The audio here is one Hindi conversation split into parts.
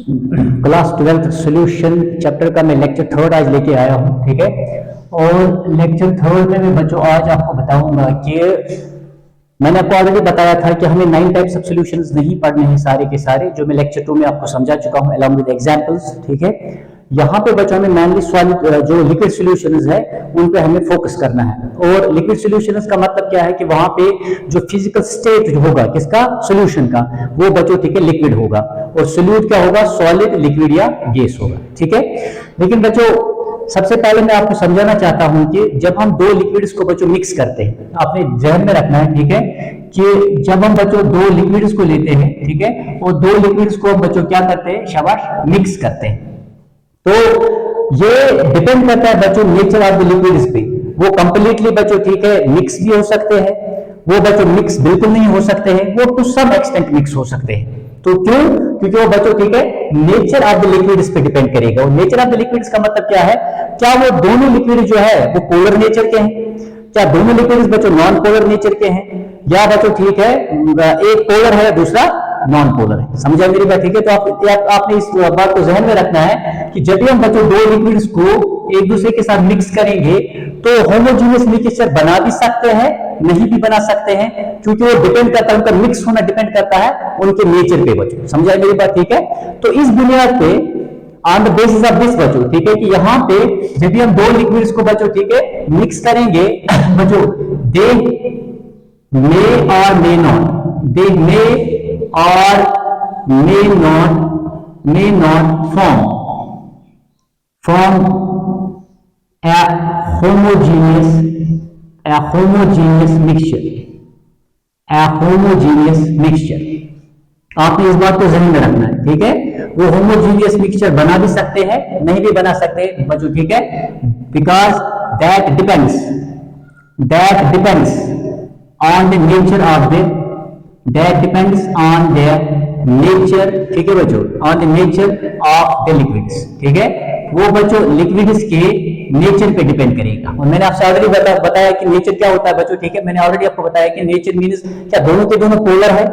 क्लास 12th सॉल्यूशन चैप्टर का मैं लेक्चर थर्ड आज लेके आया हूँ, ठीक है। और लेक्चर थर्ड में मैं बच्चों आज आपको बताऊंगा कि मैंने आपको ऑलरेडी बताया था कि हमें 9 टाइप्स ऑफ सॉल्यूशंस नहीं पढ़ने हैं सारे के सारे, जो मैं लेक्चर 2 में आपको समझा चुका हूँ अलॉन्ग विद एग्जांपल्स, ठीक है। यहाँ पे बच्चों हमें मेनली सॉलिड जो लिक्विड सॉल्यूशंस है उन पे हमें फोकस करना है। और लिक्विड सॉल्यूशंस का मतलब क्या है कि वहां पे जो फिजिकल स्टेट होगा किसका, सॉल्यूशन का, वो बच्चों ठीक है लिक्विड होगा, और सोल्यूट क्या होगा, सॉलिड, लिक्विड या गैस होगा, ठीक है। लेकिन बच्चों सबसे पहले मैं आपको समझाना चाहता हूं कि जब हम दो लिक्विड्स को बच्चों मिक्स करते हैं, आपने ध्यान में रखना है, ठीक है, कि जब हम बच्चों दो लिक्विड्स को लेते हैं, ठीक है, और दो लिक्विड्स को हम बच्चों क्या करते हैं, शाबाश, मिक्स करते हैं। तो ये डिपेंड करता है बच्चों नेचर ऑफ द लिक्विड्स पे। वो कंप्लीटली बच्चों ठीक है मिक्स भी हो सकते हैं, वो बच्चों मिक्स बिल्कुल नहीं हो सकते हैं, वो टू सम एक्सटेंट मिक्स हो सकते हैं। तो क्यों? क्योंकि वो बच्चों ठीक है नेचर ऑफ द लिक्विड्स पे डिपेंड करेगा। और नेचर ऑफ द लिक्विड्स का मतलब क्या है, क्या वो दोनों लिक्विड जो है वो पोलर नेचर के हैं, क्या दोनों लिक्विड्स बच्चों नॉन पोलर नेचर के हैं, या बच्चों ठीक है एक पोलर है दूसरा नॉन पोलर है। समझा मेरी बात, ठीक है। तो आपने इस बात को ध्यान में रखना है कि जब भी हम बच्चों दो लिक्विड्स को एक दूसरे के साथ मिक्स करेंगे तो होमोजेनियस मिक्सचर बना भी सकते हैं, नहीं भी बना सकते हैं, क्योंकि वो डिपेंड करता है, उनका मिक्स होना डिपेंड करता है उनके नेचर पे बच्चों। समझा मेरी बात, ठीक है। तो इस बुनियाद पे on the basis of this बच्चों ठीक है कि यहाँ पे जब भी हम दो लिक्विड्स को बच्चों ठीक है मिक्स करेंगे बच्चों, दे मे और मे नॉट, दे मे और may not form a homogeneous mixture। आपने इस बात को ध्यान में रखना है, ठीक है। वो होमोजीनियस मिक्सचर बना भी सकते हैं, नहीं भी बना सकते बच्चों, ठीक है, because that depends on the nature of the nature, ठीक है बच्चों, on the nature of the liquids, ठीक है। वो बच्चों लिक्विड्स के नेचर पे डिपेंड करेगा। और मैंने आपसे ऑलरेडी बताया कि नेचर क्या होता है बच्चों, ठीक है। मैंने ऑलरेडी आपको बताया कि नेचर मींस क्या दोनों के दोनों पोलर है,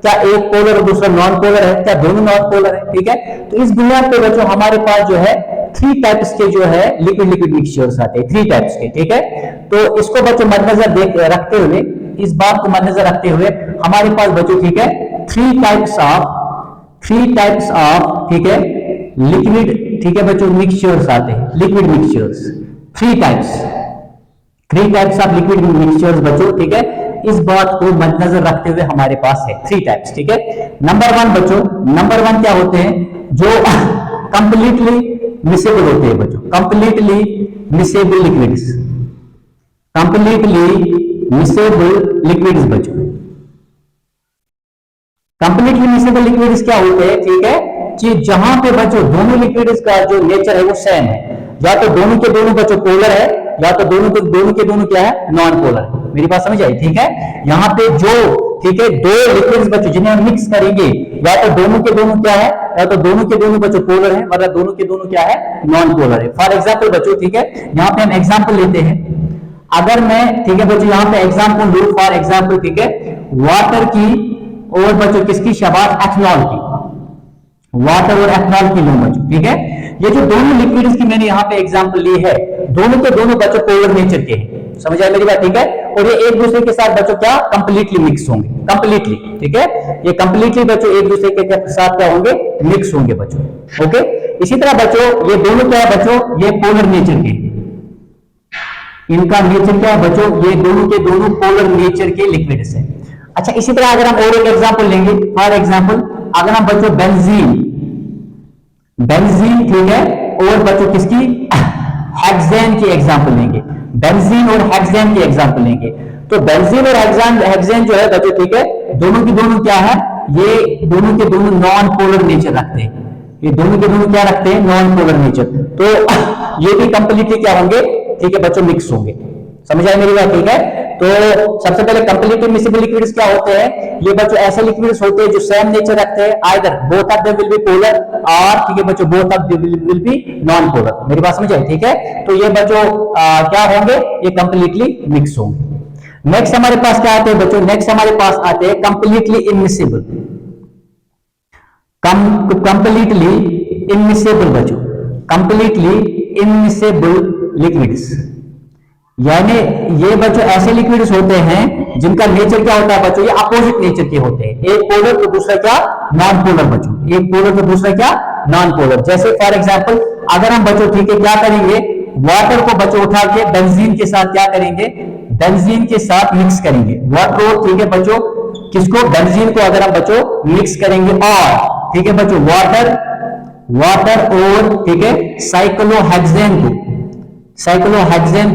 क्या एक पोलर और दूसरा नॉन पोलर है, क्या दोनों नॉन पोलर है, ठीक है। तो इस बुनियाद पे बच्चों हमारे पास जो है 3 टाइप्स के जो है लिक्विड मिक्सचर्स आते हैं, 3 टाइप्स के, ठीक है। तो इसको बच्चों मद्देनजर रखते हुए, इस बात को मद्देनजर रखते हुए हमारे पास बच्चों ठीक है 3 टाइप्स ऑफ ठीक है लिक्विड, ठीक है बच्चों, मिक्सचर्स आते हैं, liquid mixtures. 3 types of liquid mixtures बच्चों, ठीक है। इस बात को मद्देनजर रखते हुए हमारे पास है 3 टाइप्स, ठीक है। नंबर 1 बच्चों, नंबर 1 क्या होते हैं, जो कंप्लीटली मिसेबल होते हैं बच्चों, कंप्लीटली मिसेबल लिक्विड्स बच्चों। कंप्लीटली मिसेबल लिक्विड्स क्या होते हैं, ठीक है, कि जहां पे बच्चों दोनों लिक्विड्स का जो नेचर है वो सेम है, या तो दोनों के दोनों बच्चों पोलर है, या तो दोनों के दोनों क्या है, नॉन पोलर है। मेरी बात समझ आई, ठीक है। यहाँ पे जो ठीक है दो लिक्विड्स बच्चों जिन्हें हम मिक्स करेंगे, या तो दोनों के दोनों क्या है, या तो दोनों के दोनों बच्चों पोलर है, मतलब दोनों के दोनों क्या है, नॉन पोलर है। फॉर एग्जाम्पल बच्चों, ठीक है, यहाँ पे हम एग्जाम्पल लेते हैं। अगर मैं ठीक है बच्चों यहाँ पे एग्जाम्पल लूं, फॉर एग्जाम्पल ठीक है वाटर की और बच्चों किसकी, शाबाश, एथनॉल की, वाटर और एथनॉल की लूं बच्चों, ठीक है। ये जो दोनों लिक्विड्स की मैंने यहाँ पे एग्जांपल ली है, दोनों के दोनों बच्चों पोलर नेचर के हैं। समझ आया मेरी बात, ठीक है। और ये एक दूसरे के साथ बच्चों क्या कंप्लीटली मिक्स होंगे, कंप्लीटली, ठीक है। ये कंप्लीटली बच्चों एक दूसरे के साथ क्या होंगे, मिक्स होंगे बच्चों, ओके। इसी तरह बच्चों ये दोनों क्या है बच्चों, ये पोलर नेचर के, इनका नेचर क्या है बच्चों, ये दोनों के दोनों पोलर नेचर के लिक्विड्स हैं। अच्छा, इसी तरह अगर हम और एक एग्जांपल लेंगे, फॉर एग्जांपल अगर हम बच्चों बेंजीन ठीक है, और बच्चों किसकी, हेक्सेन की एग्जांपल लेंगे, बेंजीन और हेक्सेन की एग्जांपल लेंगे। तो बेंजीन और हेक्सेन जो है बच्चों ठीक है दोनों की दोनों क्या है, ये दोनों के दोनों नॉन पोलर नेचर रखते हैं, ये दोनों के दोनों क्या रखते हैं, नॉन पोलर नेचर। तो ये भी कंप्लीटली क्या होंगे, ठीक है बच्चों, मिक्स होंगे। समझ आए मेरी बात, ठीक है। तो सबसे पहले कंप्लीटली मिसेबल लिक्विड्स क्या होते हैं, ये बच्चों ऐसे लिक्विड्स होते हैं जो सेम नेचर रखते हैं, either both of them will be polar और ठीक है बच्चों both of them will be non polar. मेरी बात समझ आई, ठीक है। तो ये बच्चों क्या होंगे, ये कंप्लीटली मिक्स होंगे। नेक्स्ट हमारे पास क्या आते हैं बच्चों, नेक्स्ट हमारे पास आते हैं कंप्लीटली इमिसिबल। कंप्लीटली इमिसेबल बच्चों, कंप्लीटली इमिसेबल लिक्विड्स, यानी ये बच्चों ऐसे लिक्विड्स होते हैं जिनका नेचर क्या होता है बच्चों, ये अपोजिट नेचर के होते हैं, एक पोलर तो दूसरा क्या नॉन पोलर बच्चों, एक पोलर तो दूसरा क्या नॉन पोलर। जैसे फॉर एग्जांपल अगर हम बच्चों ठीक है क्या करेंगे, वाटर को बच्चों उठा के बेंजीन के साथ क्या करेंगे, बेंजीन के साथ मिक्स करेंगे, वाटर और ठीक है बच्चों किसको, बेंजीन को अगर हम बच्चों मिक्स करेंगे, और ठीक है बच्चों वाटर और ठीक है साइक्लोहेक्सेन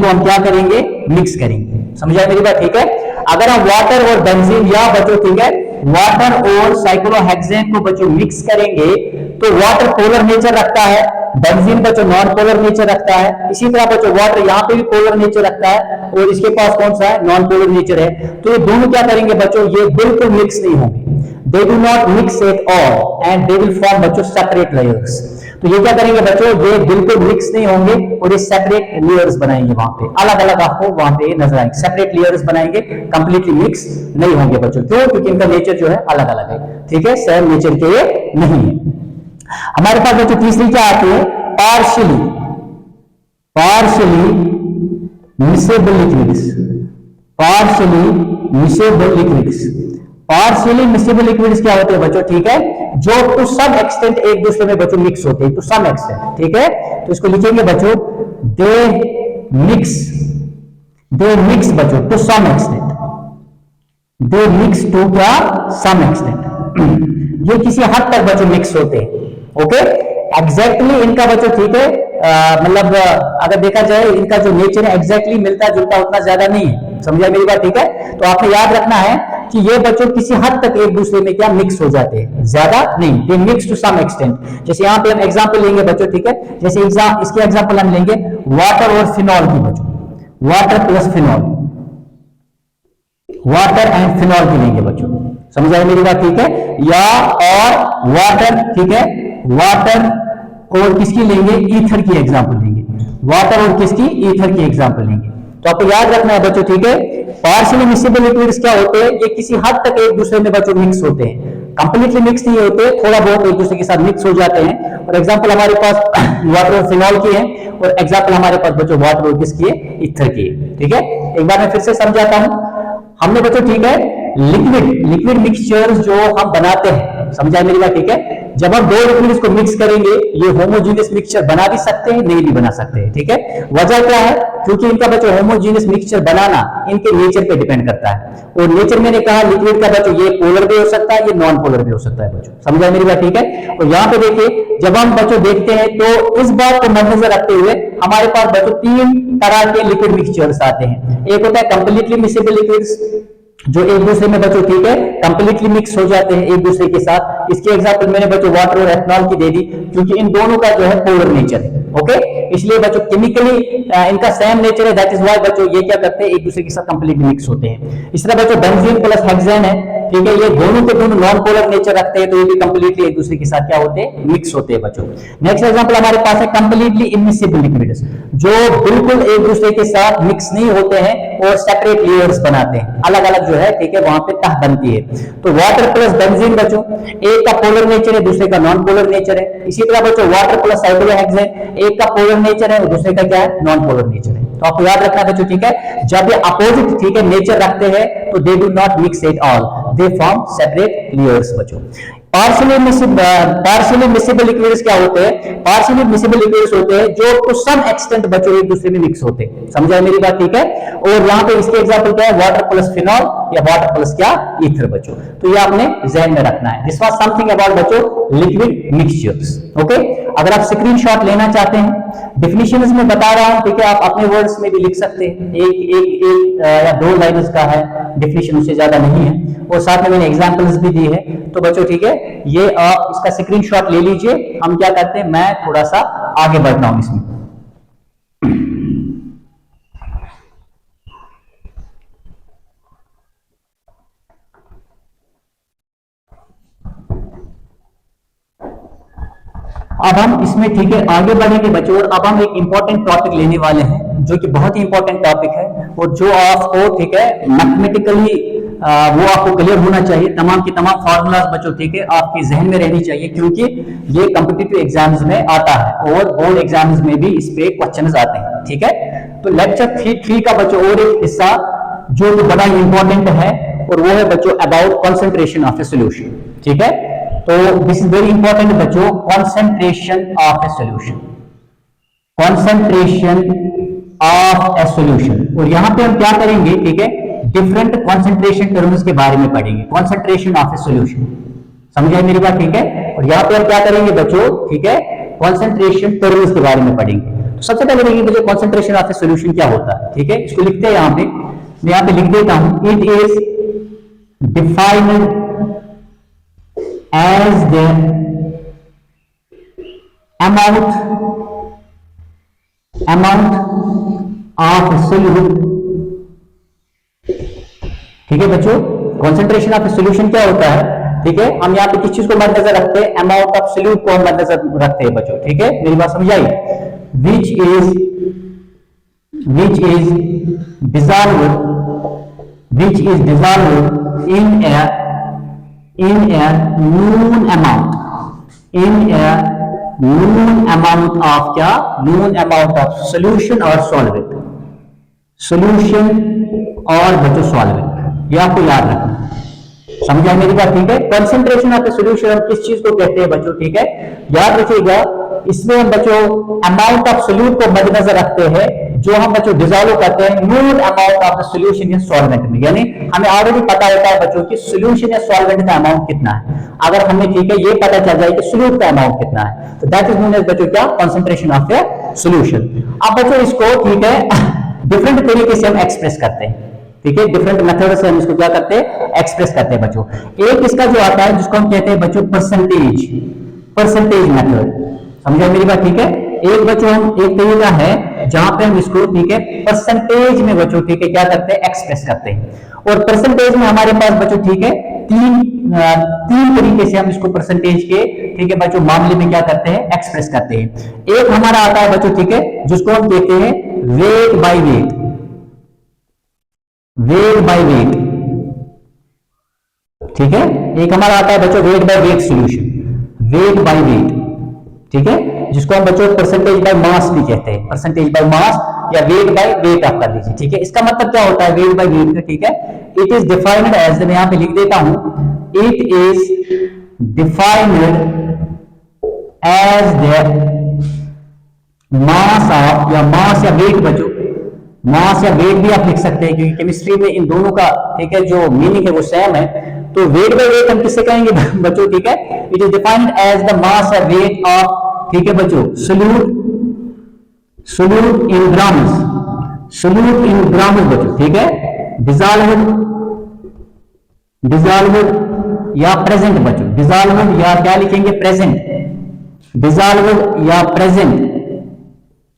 को हम क्या करेंगे, मिक्स करेंगे। समझा मेरी बात ठीक है। अगर हम वाटर और बेंजीन या बच्चों ठीक है वाटर और साइक्लोहेक्सेन को बच्चों मिक्स करेंगे तो वाटर पोलर नेचर रखता है, बेंजीन बच्चों नॉन पोलर नेचर रखता है। इसी तरह बच्चों वाटर यहाँ पे भी पोलर नेचर रखता है और इसके पास कौन सा है, नॉन पोलर नेचर है। तो ये दोनों क्या करेंगे बच्चों, ये बिल्कुल मिक्स नहीं होंगे, they do not mix at all and they will form बच्चों सेपरेट लेयर्स। तो ये क्या करेंगे बच्चों, ये बिल्कुल मिक्स नहीं होंगे और ये सेपरेट लेयर्स बनाएंगे, वहां पे अलग अलग आपको वहां पे नजर आएंगे, सेपरेट लेयर्स बनाएंगे, कंप्लीटली मिक्स नहीं होंगे बच्चों। क्यों, क्योंकि इनका नेचर जो है अलग अलग है, ठीक है, सेम नेचर के ये नहीं है। हमारे पास बच्चों तीसरी क्या आती है, partially miscible liquids, partially miscible liquids. Partially miscible liquids क्या होते हैं बच्चों, ठीक है, जो टू सम एक्सटेंट एक दूसरे में बच्चों मिक्स होते हैं, टू सम एक्सटेंट, ठीक है। तो इसको लिखेंगे बच्चों, दे मिक्स बच्चों to some extent, they mix to क्या सम एक्सटेंट, ये किसी हद तक बच्चों मिक्स होते हैं, ओके। एग्जैक्टली इनका बच्चों ठीक है मतलब अगर देखा जाए इनका जो नेचर है एग्जैक्टली मिलता जुलता उतना ज्यादा नहीं है, समझा मेरी बात ठीक है। तो आपने याद रखना है कि ये बच्चों किसी हद तक एक दूसरे में क्या मिक्स हो जाते हैं, ज्यादा नहीं, दे मिक्स टू सम एक्सटेंट। जैसे यहाँ पे हम एग्जांपल लेंगे बच्चों ठीक है, जैसे इसके एग्जांपल हम लेंगे वाटर और फिनॉल की बच्चों, water plus phenol, water and phenol की लेंगे बच्चों, समझ आए मेरी बात ठीक है। या और वाटर ठीक है, वाटर और किसकी लेंगे, ईथर की एग्जांपल लेंगे, वाटर और किसकी, ईथर की एग्जांपल लेंगे। तो आपको याद रखना है बच्चों ठीक है, पार्शियली मिक्सेबल लिक्विड्स क्या होते हैं, ये किसी हद तक एक दूसरे में बच्चों मिक्स होते हैं, कंप्लीटली मिक्स नहीं होते, थोड़ा बहुत एक दूसरे के साथ मिक्स हो जाते हैं। और एग्जांपल हमारे पास वाटर और फिनॉल की है, और एग्जांपल हमारे पास बच्चों वाटर और किसकी है, ईथर की है, ठीक है। एक बार मैं फिर से समझाता हूं, हमने बच्चों ठीक है लिक्विड मिक्सचर्स जो हम बनाते हैं, समझाए मेरी बात ठीक है। जब हम दो लिक्विड्स को मिक्स करेंगे ये होमोजीनियस मिक्सचर बना भी सकते हैं, नहीं भी बना सकते हैं, ठीक है। वजह क्या है, क्योंकि इनका बच्चों होमोजीनियस मिक्सचर बनाना इनके नेचर पे डिपेंड करता है। और नेचर मैंने कहा लिक्विड का बच्चों ये पोलर भी हो सकता है, ये नॉन पोलर भी हो सकता है बच्चों, समझा मेरी बात ठीक है। और यहाँ पे देखिए जब हम बच्चों देखते हैं तो इस बात को मद्देनजर रखते हुए हमारे पास बच्चों तीन तरह के लिक्विड मिक्सचर्स आते हैं। एक होता है कंप्लीटली मिक्सेबल लिक्विड्स, जो एक दूसरे में बच्चों ठीक है कंप्लीटली मिक्स हो जाते हैं एक दूसरे के साथ। इसके एग्जांपल मैंने बच्चों वाटर और एथनॉल की दे दी, क्योंकि इन दोनों का जो है पोलर नेचर है, ओके। इसलिए बच्चों केमिकली इनका सेम नेचर है, दैट इज व्हाई बच्चों ये क्या करते हैं, एक दूसरे के साथ कंप्लीटली मिक्स होते हैं। इस तरह बच्चों बेंजीन प्लस हेक्सेन है, ठीक है, ये दोनों के दोनों नॉन पोलर नेचर रखते हैं, तो ये भी कंप्लीटली एक दूसरे के साथ क्या होते हैं, मिक्स होते हैं बच्चों। नेक्स्ट एग्जांपल हमारे पास है कंप्लीटली इमिसेबल लिक्विड्स, जो बिल्कुल एक दूसरे के साथ मिक्स नहीं होते हैं और सेपरेट लेयर्स बनाते हैं, अलग अलग जो है ठीक है वहां पे तह बनती है। तो वाटर प्लस बेंजीन बच्चों, एक का पोलर नेचर है दूसरे का नॉन पोलर नेचर है। इसी तरह बच्चों वाटर प्लस साइक्लोहेक्सेन, एक का पोलर नेचर है और दूसरे का क्या है, नॉन पोलर नेचर है। तो आपको याद रखना है बच्चों ठीक है, जब ये अपोजिट ठीक है नेचर रखते हैं तो they do not mix at all, they form separate layers बच्चों। पार्शियली मिक्सेबल लिक्विड्स क्या होते हैं, पार्शियली मिक्सेबल लिक्विड्स होते हैं जो टू सम एक्सटेंट बच्चों एक दूसरे में मिक्स होते हैं, समझा मेरी बात ठीक है। और यहाँ पे इसके एग्जांपल क्या है, वाटर प्लस फिनॉल या वाटर प्लस क्या, ईथर बच्चों। तो ये आपने ध्यान में रखना है। दिस वाज समथिंग अबाउट बच्चों लिक्विड मिक्सचर्स, ओके। अगर आप स्क्रीनशॉट लेना चाहते हैं, डेफिनेशंस में बता रहा हूं ठीक है, आप अपने वर्ड्स में भी लिख सकते हैं, एक या दो लाइन्स का है डेफिनेशन, उससे ज्यादा नहीं है। और साथ में मैंने एग्जांपल्स भी दी है, तो बच्चों ठीक है ये आप इसका स्क्रीनशॉट ले लीजिए। हम क्या करते हैं, मैं थोड़ा सा आगे बढ़ता हूं इसमें। अब हम इसमें ठीक है आगे बढ़ेंगे बच्चों, और अब हम एक इंपॉर्टेंट टॉपिक लेने वाले हैं जो कि बहुत ही इंपॉर्टेंट टॉपिक है, और जो आपको ठीक है मैथमेटिकली वो आपको क्लियर होना चाहिए। तमाम की तमाम फार्मूलाज बच्चों ठीक है आपके जहन में रहनी चाहिए, क्योंकि ये कॉम्पिटिटिव एग्जाम्स में आता है और बोर्ड एग्जाम्स में भी इस पे क्वेश्चंस आते हैं। ठीक है, तो लेक्चर 3 का बच्चों और एक हिस्सा जो बड़ा इंपॉर्टेंट है और वो है बच्चों about concentration of A solution. ठीक है, तो दिस इज वेरी इंपॉर्टेंट बच्चों, concentration of A solution, concentration of A solution. और यहां पे हम क्या करेंगे, ठीक है, डिफरेंट कंसंट्रेशन टर्म्स के बारे में पढ़ेंगे, कंसंट्रेशन ऑफ ए सॉल्यूशन, समझ आई मेरी बात। ठीक है, और यहां पे हम क्या करेंगे बच्चों, ठीक है, कंसंट्रेशन टर्म्स के बारे में पढ़ेंगे। तो सबसे पहले देखिए बच्चों कंसंट्रेशन ऑफ ए सॉल्यूशन क्या होता है। ठीक है, इसको लिखते हैं यहां पे, मैं यहां पे लिख देता हूं, it is defined as the amount of solute। ठीक है बच्चों, कंसंट्रेशन ऑफ सॉल्यूशन क्या होता है, ठीक है, हम यहाँ पे किस चीज को मद्देनजर रखते हैं, अमाउंट ऑफ सोल्यूट को हम मद्देनजर रखते हैं बच्चों। ठीक है, मेरी बात समझ आई, which is dissolved in a known amount of क्या, known amount of solution और solvent, solution और बच्चों solvent, ये आपको याद रखना, समझा मेरी बात। ठीक है, कंसंट्रेशन ऑफ सॉल्यूशन हम किस चीज को कहते हैं बच्चों। ठीक है, याद रखिएगा, इसमें हम बच्चों अमाउंट ऑफ सोल्यूट को मद्देनजर रखते हैं, जो हम बच्चों डिसॉल्व करते हैं known amount of the solution या सॉल्वेंट में, यानी हमें ऑलरेडी पता होता है बच्चों कि सॉल्यूशन या सॉल्वेंट का अमाउंट कितना है। अगर हमें ठीक है ये पता चल जाए कि सोल्यूट का अमाउंट कितना है, तो दैट इज नोन एज बच्चों क्या, कंसंट्रेशन ऑफ ए सॉल्यूशन। अब बच्चों इसको ठीक है डिफरेंट तरीके से हम एक्सप्रेस करते हैं। ठीक है, डिफरेंट मेथड से हम इसको क्या करते हैं, एक्सप्रेस करते हैं बच्चों। एक इसका जो आता है जिसको हम कहते हैं बच्चों परसेंटेज मेथड, समझा मेरी बात। ठीक है, एक बच्चों हम एक तरीका है जहां पे हम इसको ठीक है परसेंटेज में बच्चों ठीक है क्या करते हैं, एक्सप्रेस करते हैं। और परसेंटेज में हमारे पास बच्चों ठीक है तीन तरीके से हम इसको परसेंटेज के ठीक है बच्चों मामले में क्या करते हैं, एक्सप्रेस करते हैं। एक हमारा आता है बच्चों ठीक है जिसको हम कहते हैं वेट बाय वेट, ठीक है। एक हमारा आता है बच्चों weight by weight solution, weight by weight, ठीक है, जिसको हम बच्चों परसेंटेज बाय मास भी कहते हैं, परसेंटेज बाय मास या वेट बाय वेट आप कर लीजिए। ठीक है, इसका मतलब क्या होता है वेट बाय वेट का, ठीक है, इट इज डिफाइंड एज, मैं यहां पे लिख देता हूं, it is defined as the mass of, या मास या वेट बच्चों, मास या वेट भी आप लिख सकते हैं क्योंकि केमिस्ट्री में इन दोनों का ठीक है जो मीनिंग है वो सेम है। तो वेट बाय वेट हम किससे कहेंगे बच्चों, ठीक है, it is defined as the mass या वेट ऑफ, ठीक है बच्चों, सोल्यूट इन ग्राम्स बच्चों, ठीक है, डिसॉल्व्ड या प्रेजेंट बच्चों, डिसॉल्व्ड या क्या लिखेंगे, प्रेजेंट, डिसॉल्व्ड या present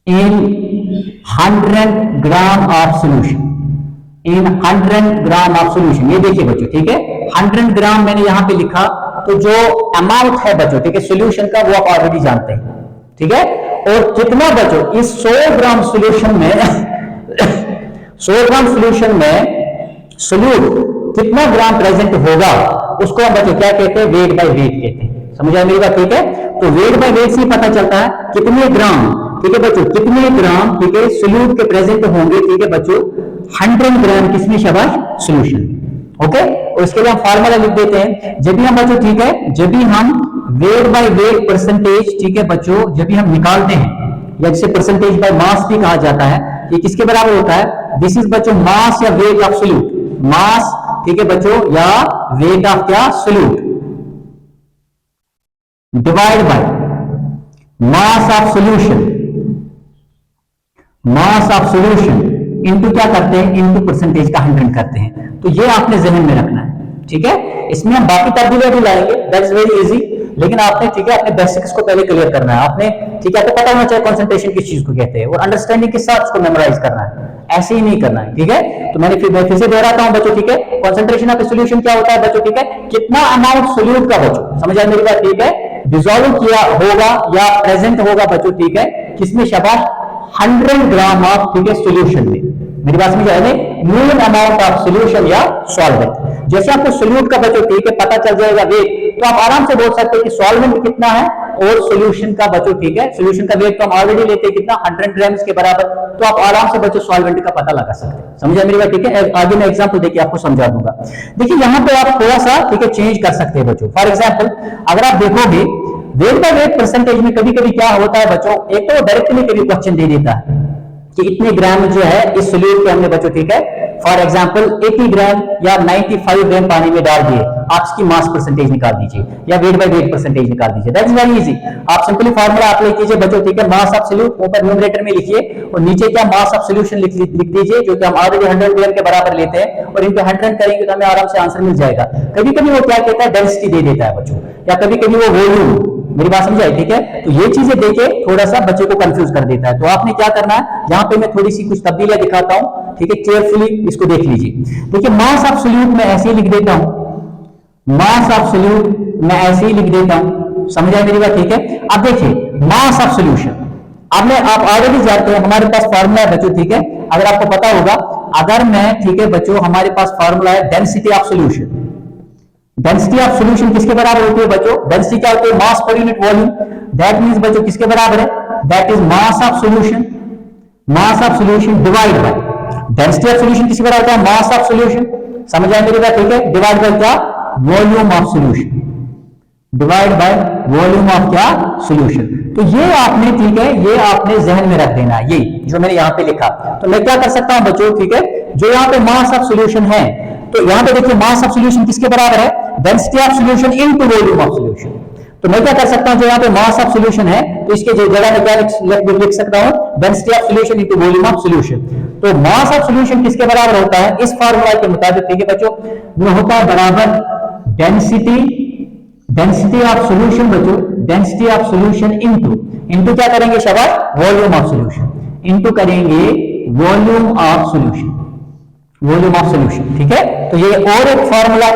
in 100 gram of solution, in 100 gram of solution. ये देखिए बच्चों, ठीक है, 100 ग्राम मैंने यहां पे लिखा, तो जो अमाउंट है बच्चों ठीक है सॉल्यूशन का वो आप ऑलरेडी जानते हैं, ठीक है। और कितना बच्चों इस 100 ग्राम सॉल्यूशन में 100 ग्राम सॉल्यूशन में सोल्यूट कितना ग्राम प्रेजेंट होगा, उसको हम बच्चों क्या कहते हैं, वेट बाय वेट कहते हैं। समझ आया मेरी बात, ठीक है। तो वेट बाय वेट से पता चलता है कितने ग्राम, ठीक है बच्चों, कितने ग्राम ठीक है सोल्यूट के प्रेजेंट होंगे, ठीक है बच्चों, 100 ग्राम किसमें, शाबाश, सॉल्यूशन। ओके, और इसके लिए हम फार्मूला लिख देते हैं। जब भी हम बच्चों ठीक है, जब भी हम वेट बाय वेट परसेंटेज ठीक है बच्चों जब भी हम निकालते हैं, या जिसे परसेंटेज बाय मास भी कहा जाता है, ये किसके बराबर होता है, दिस इज बच्चों मास या वेट ऑफ सोल्यूट, मास ठीक है बच्चों या वेट ऑफ क्या, solute, divide by mass of solution, mass of solution into क्या करते हैं, इनटू परसेंटेज का 100 करते हैं। तो ये आपने जहन में रखना है, ठीक है। इसमें हम बाकी तब्दीलियां भी लाएंगे, दैट इज वेरी इजी, लेकिन आपने ठीक है अपने बेसिक्स को पहले क्लियर करना है। आपने ठीक है, आपको पता होना चाहिए कंसंट्रेशन किस चीज को कहते हैं, और अंडरस्टैंडिंग के साथ उसको मेमोराइज करना है, ऐसे ही नहीं करना है, ठीक है। तो मैं फिर से दोहराता हूं बच्चों, ठीक है, कंसंट्रेशन ऑफ सॉल्यूशन क्या होता है बच्चों, ठीक है, कितना अमाउंट सोल्यूट का बच्चों, समझ आया मेरी बात, ठीक है, डिसॉल्व किया होगा या प्रेजेंट होगा बच्चों, ठीक है, किसमें, शाबाश, 100 ग्राम ऑफ ठीक है सॉल्यूशन में, मेरी बात समझ आए? मीन अमाउंट ऑफ सोल्यूशन या सॉल्वेंट। जैसे आपको सोल्यूट का बच्चों ठीक है पता चल जाएगा वेट, तो आप आराम से बोल सकते हैं कि सॉल्वेंट कितना है और सोल्यूशन का बच्चों ठीक है, सोल्यूशन का वेट तो हम ऑलरेडी लेते हैं कितना 100 ग्राम्स के बराबर, तो आप आराम से बच्चों सॉल्वेंट का पता लगा सकते हैं। समझा मेरी बात? ठीक है, आगे मैं एग्जांपल देके आपको समझा दूंगा। देखिए यहाँ पे आप थोड़ा सा ठीक है चेंज कर सकते हैं बच्चों। फॉर एग्जाम्पल अगर आप देखोगे वेट बाय वेट परसेंटेज में कभी कभी क्या होता है बच्चों, एक तो डायरेक्टली कभी क्वेश्चन दे देता है कि इतने ग्राम जो है इस सोल्यूट के हमने बच्चों ठीक है फॉर एग्जांपल 80 ग्राम या 95 ग्राम पानी में डाल दिए, आप इसकी मास परसेंटेज निकाल दीजिए या वेट बाय वेट परसेंटेज निकाल दीजिए। That is very easy. आप सिंपली फार्मूला अप्लाई कीजिए बच्चों ठीक है, मास ऑफ सोल्यूट ऊपर न्यूमरेटर में लिखिए और नीचे क्या मास ऑफ सोल्यूशन लिख दीजिए, जो कि हम ऑलरेडी 100 ग्राम के बराबर लेते हैं, और इनको 100 करेंगे तो हमें आराम से आंसर मिल जाएगा। कभी कभी वो क्या कहता है डेंसिटी दे देता है बच्चों, या कभी कभी वो वॉल्यूम। मेरी बात समझ आई? ठीक है, तो ये चीजें देके थोड़ा सा बच्चे को कंफ्यूज कर देता है। तो आपने क्या करना है, यहाँ पे मैं थोड़ी सी कुछ तब्दीलियां दिखाता हूँ ठीक है, केयरफुली इसको देख लीजिए। देखिए मास ऑफ सोल्यूट मैं ऐसे ही लिख देता हूं, मास ऑफ सोल्यूट मैं ऐसे ही लिख देता हूं। समझ आई मेरी बात? ठीक है, अब देखिए मास ऑफ सोल्यूशन, अब मैं आप ऑलरेडी जानते हैं हमारे पास फार्मूला है बच्चों ठीक है, अगर आपको पता होगा, अगर मैं ठीक है बच्चों हमारे पास फार्मूला है density of solution. Density of solution किसके बराबर होती है बच्चों? डेंसिटी क्या होती है? मास per unit volume. That means बच्चों किसके बराबर है? That is mass of solution, mass of solution divide by density of solution किसके बराबर होता है? मास ऑफ सोल्यूशन। समझ आए मेरी बात? ठीक है, डिवाइड बाय क्या? Volume of solution, divide by volume of क्या? सोल्यूशन। तो ये आपने ठीक है, ये आपने जहन में रख देना है, ये जो मैंने यहां पे लिखा। तो मैं क्या कर सकता हूं बच्चों ठीक है, जो यहां पे मास ऑफ सोल्यूशन है, तो यहां पे देखिए मास ऑफ सोल्यूशन किसके बराबर है? Density of solution into volume of solution. तो मैं क्या कर सकता हूं, जो यहाँ पे मास ऑफ सोल्यूशन है, तो इसके जगह में क्या लिख सकता हूं? Density of solution into volume of solution. तो मास ऑफ सोल्यूशन किसके बराबर होता है? इस फार्मूला के मुताबिक ठीक है बच्चों, वो होता है बराबर डेंसिटी ऑफ सोल्यूशन बच्चों, डेंसिटी ऑफ सोल्यूशन इनटू क्या करेंगे शाबाश? वॉल्यूम ऑफ सोल्यूशन, इनटू करेंगे volume of solution, volume of solution. ठीक है, तो ये और एक फार्मूला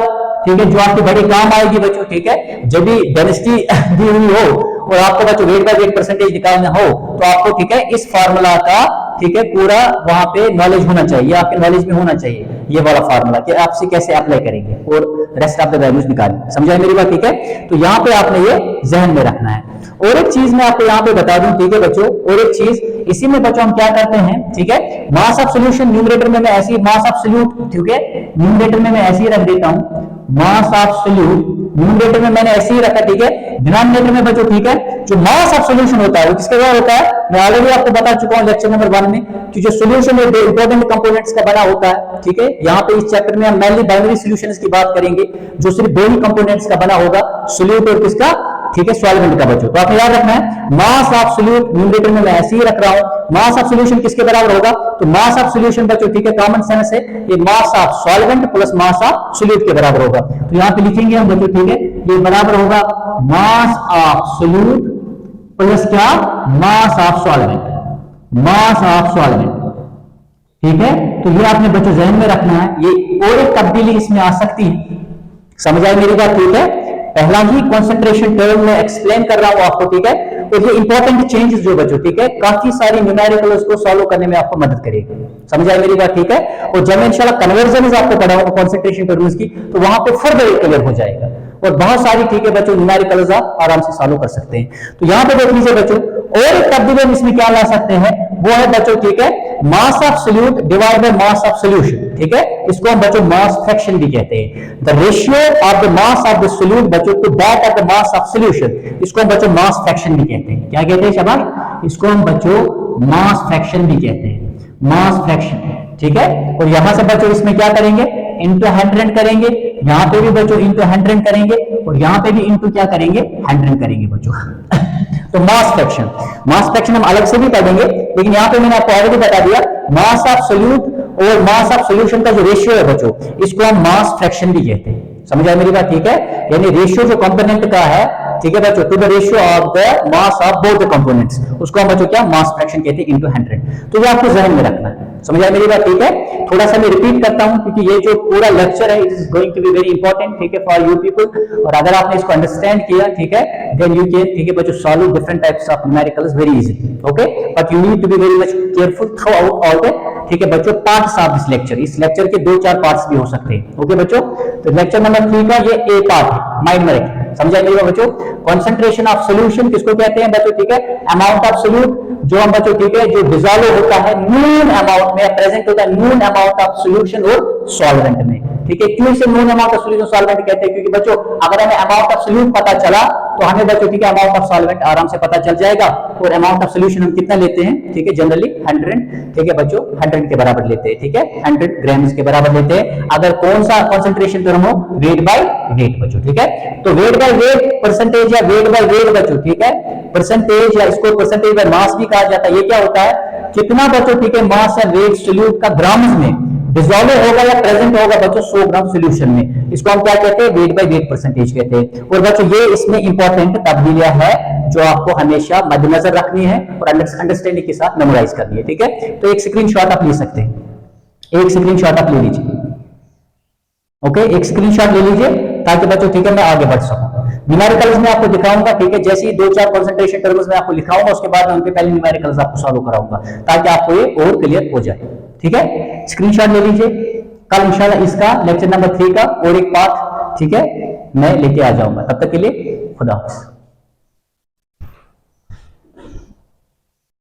ठीक है जो आपके बड़े काम आएगी बच्चों ठीक है, जब भी डेंसिटी दी हुई हो और आपको बच्चों वेट बाय वेट परसेंटेज निकालना हो, तो आपको ठीक है इस फार्मूला का ठीक है पूरा वहां पे नॉलेज होना चाहिए, आपके नॉलेज में होना चाहिए ये वाला फार्मूला कि आपसे कैसे अप्लाई करेंगे और रेस्ट ऑफ द वैल्यूज निकालेंगे। समझाए मेरी बात? ठीक है, तो यहाँ पे आपने ये जहन में रखना है। और एक चीज मैं आपको यहाँ पे बता दूं ठीक है बच्चों, और एक चीज इसी में बच्चों हम क्या करते हैं ठीक है, मास ऑफ सोल्यूशन न्यूमरेटर में मैं ऐसी मास ऑफ सोल्यूट ठीक है, न्यूमरेटर में मैं ऐसे ही रख देता हूं, मास ऑफ सोल्यूट न्यूमरेटर में मैंने ऐसे ही रखा ठीक है, डिनोमिनेटर में बच्चों ठीक है, जो मास ऑफ सोल्यूशन होता है वो किसके द्वारा होता है? मैं ऑलरेडी आपको बता चुका हूं लेक्चर नंबर 1 में कि जो सोल्यूशन है दो इंपॉर्टेंट कंपोनेंट्स का बना होता है। ठीक है, यहाँ पे इस चैप्टर में हम मेनली बाइनरी सॉल्यूशंस की बात करेंगे, जो सिर्फ दो ही कंपोनेंट्स का बना होगा, सोल्यूट और किसका ठीक है, सॉल्वेंट का बच्चों। तो आपने याद रखना है मास ऑफ सोल्यूट न्यूमरेटर में मैं ऐसे ही रख रहा हूं, मास ऑफ सोल्यूशन किसके बराबर होगा? तो मास ऑफ सोल्यूशन बच्चों ठीक है, कॉमन सेंस है, ये mass of solvent plus mass of solute के बराबर होगा। तो यहाँ पे लिखेंगे हम बच्चों ठीक है, ये बराबर होगा मास ऑफ सोल्यूट प्लस क्या? Mass of solvent, mass of solvent. ठीक है, तो ये आपने बच्चों जहन में रखना है। ये और एक तब्दीली इसमें आ सकती है, समझ आई मेरी बात? ठीक है, पहला ही कंसंट्रेशन टर्म में एक्सप्लेन कर रहा हूं आपको ठीक है, और ये इंपॉर्टेंट चेंजेस जो बच्चों ठीक है, काफी सारी न्यूमेरिकल्स को सॉल्व करने में आपको मदद करेगी। समझ आई मेरी बात? ठीक है, और जब मैं इंशाल्लाह कन्वर्जन आपको पढ़ाऊंगा कंसंट्रेशन टर्म्स की, तो वहां पे फर्दर क्लियर हो जाएगा और बहुत सारी ठीक है बच्चों न्यूमेरिकल्स आप आराम से सॉल्व कर सकते हैं। तो यहाँ पे देख लीजिए बच्चों, और एक तब्दीली हम इसमें क्या ला सकते हैं, वो है बच्चों ठीक है, mass of solute divide by mass of solution. ठीक है, इसको हम बच्चों मास फ्रैक्शन भी कहते हैं। The ratio of the mass of the solute बच्चों to that of the mass of solution, इसको हम बच्चों मास फ्रैक्शन भी कहते हैं। क्या कहते हैं शाबाश? इसको हम बच्चों मास फ्रैक्शन भी कहते हैं, मास फ्रैक्शन। ठीक है, और यहां से बच्चों इसमें क्या करेंगे? इंटू 100 करेंगे, यहाँ पे भी बच्चों इंटू 100 करेंगे, और यहाँ पे भी इंटू क्या करेंगे? 100 करेंगे बच्चों। तो मास फ्रैक्शन, मास फ्रैक्शन हम अलग से भी पढ़ेंगे, लेकिन यहाँ पे मैंने आपको ऑलरेडी बता दिया, मास ऑफ सोल्यूट और मास ऑफ सोल्यूशन का जो रेशियो है बच्चों, इसको हम मास फ्रैक्शन भी कहते हैं। समझ आए मेरी बात? ठीक है, यानी रेशियो जो कंपोनेंट का है ठीक है बच्चों, to the ratio of the mass of both the components, उसको हम बच्चों क्या मास फ्रैक्शन कहते हैं, इनटू 100। तो ये आपको जहन में रखना है, समझ आया मेरी बात, ठीक है। थोड़ा सा मैं रिपीट करता हूं क्योंकि ये जो पूरा लेक्चर है it is going to be very important, ठीक है, फॉर यू पीपल। और अगर आपने इसको अंडरस्टैंड किया, ठीक है, देन यू कैन, ठीक है बच्चों, solve different types of numericals very easily, okay. But you need to be very much careful throughout all the, ठीक है बच्चों, पार्ट्स ऑफ दिस लेक्चर। इस लेक्चर के 2-4 पार्ट्स भी हो सकते हैं, ओके बच्चों। तो लेक्चर नंबर 3 का ये ए पार्ट है, माइंड में रखिए, समझा मेरा बच्चों। कंसंट्रेशन ऑफ सॉल्यूशन किसको कहते हैं बच्चों, ठीक है, अमाउंट ऑफ सोल्यूट जो हम बच्चों, ठीक है, जो डिसॉल्व होता है नून अमाउंट में, प्रेजेंट होता है नून अमाउंट ऑफ सॉल्यूशन और सॉल्वेंट में, ठीक है। क्यों इसे नून अमाउंट ऑफ सॉल्यूशन सॉल्वेंट कहते हैं, क्योंकि बच्चों अगर हमें अमाउंट ऑफ सोल्यूट पता चला तो हमें बच्चों, ठीक है, अमाउंट ऑफ सॉल्वेंट आराम से पता चल जाएगा। और अमाउंट ऑफ सॉल्यूशन हम कितना लेते हैं, ठीक है, जनरली 100, ठीक है बच्चों, 100 के बराबर लेते हैं, ठीक है, 100 ग्राम्स के बराबर लेते हैं। अगर कौन सा कंसंट्रेशन टर्म हो, वेट बाय वेट बच्चों, ठीक है। तो वेट बाय वेट परसेंटेज या वेट बाय वेट बच्चों, ठीक है, परसेंटेज या इसको परसेंटेज बाय मास भी कहा जाता है। ये क्या होता है, कितना बच्चों, ठीक है, मास या वेट सोल्यूट का ग्राम्स में डिसॉल्व होगा या प्रेजेंट होगा बच्चों 100 ग्राम सॉल्यूशन में, इसको हम क्या कहते हैं, वेट बाय वेट परसेंटेज कहते हैं। और बच्चों ये इसमें इंपॉर्टेंट तब्दीलियां है जो आपको हमेशा मद्देनजर रखनी है और अंडरस्टैंडिंग के साथ मेमोराइज करनी है, ठीक है। तो एक स्क्रीनशॉट आप ले सकते हैं, एक स्क्रीनशॉट आप ले लीजिए, ओके, एक स्क्रीनशॉट ले लीजिए ताकि बच्चों, ठीक है, मैं आगे बढ़ सकूं। न्यूमेरिकल्स में आपको दिखाऊंगा, ठीक है, जैसे ही 2-4 कंसंट्रेशन टर्म्स में आपको लिखाऊंगा उसके बाद मैं उनके पहले न्यूमेरिकल्स आपको सॉल्व कराऊंगा ताकि आपको ये और क्लियर हो जाए, ठीक है। स्क्रीनशॉट ले लीजिए। कल इंशाल्लाह इसका लेक्चर नंबर 3 का और एक पार्ट, ठीक है, मैं लेके आ जाऊंगा। तब तक के लिए खुदा हाफिज़।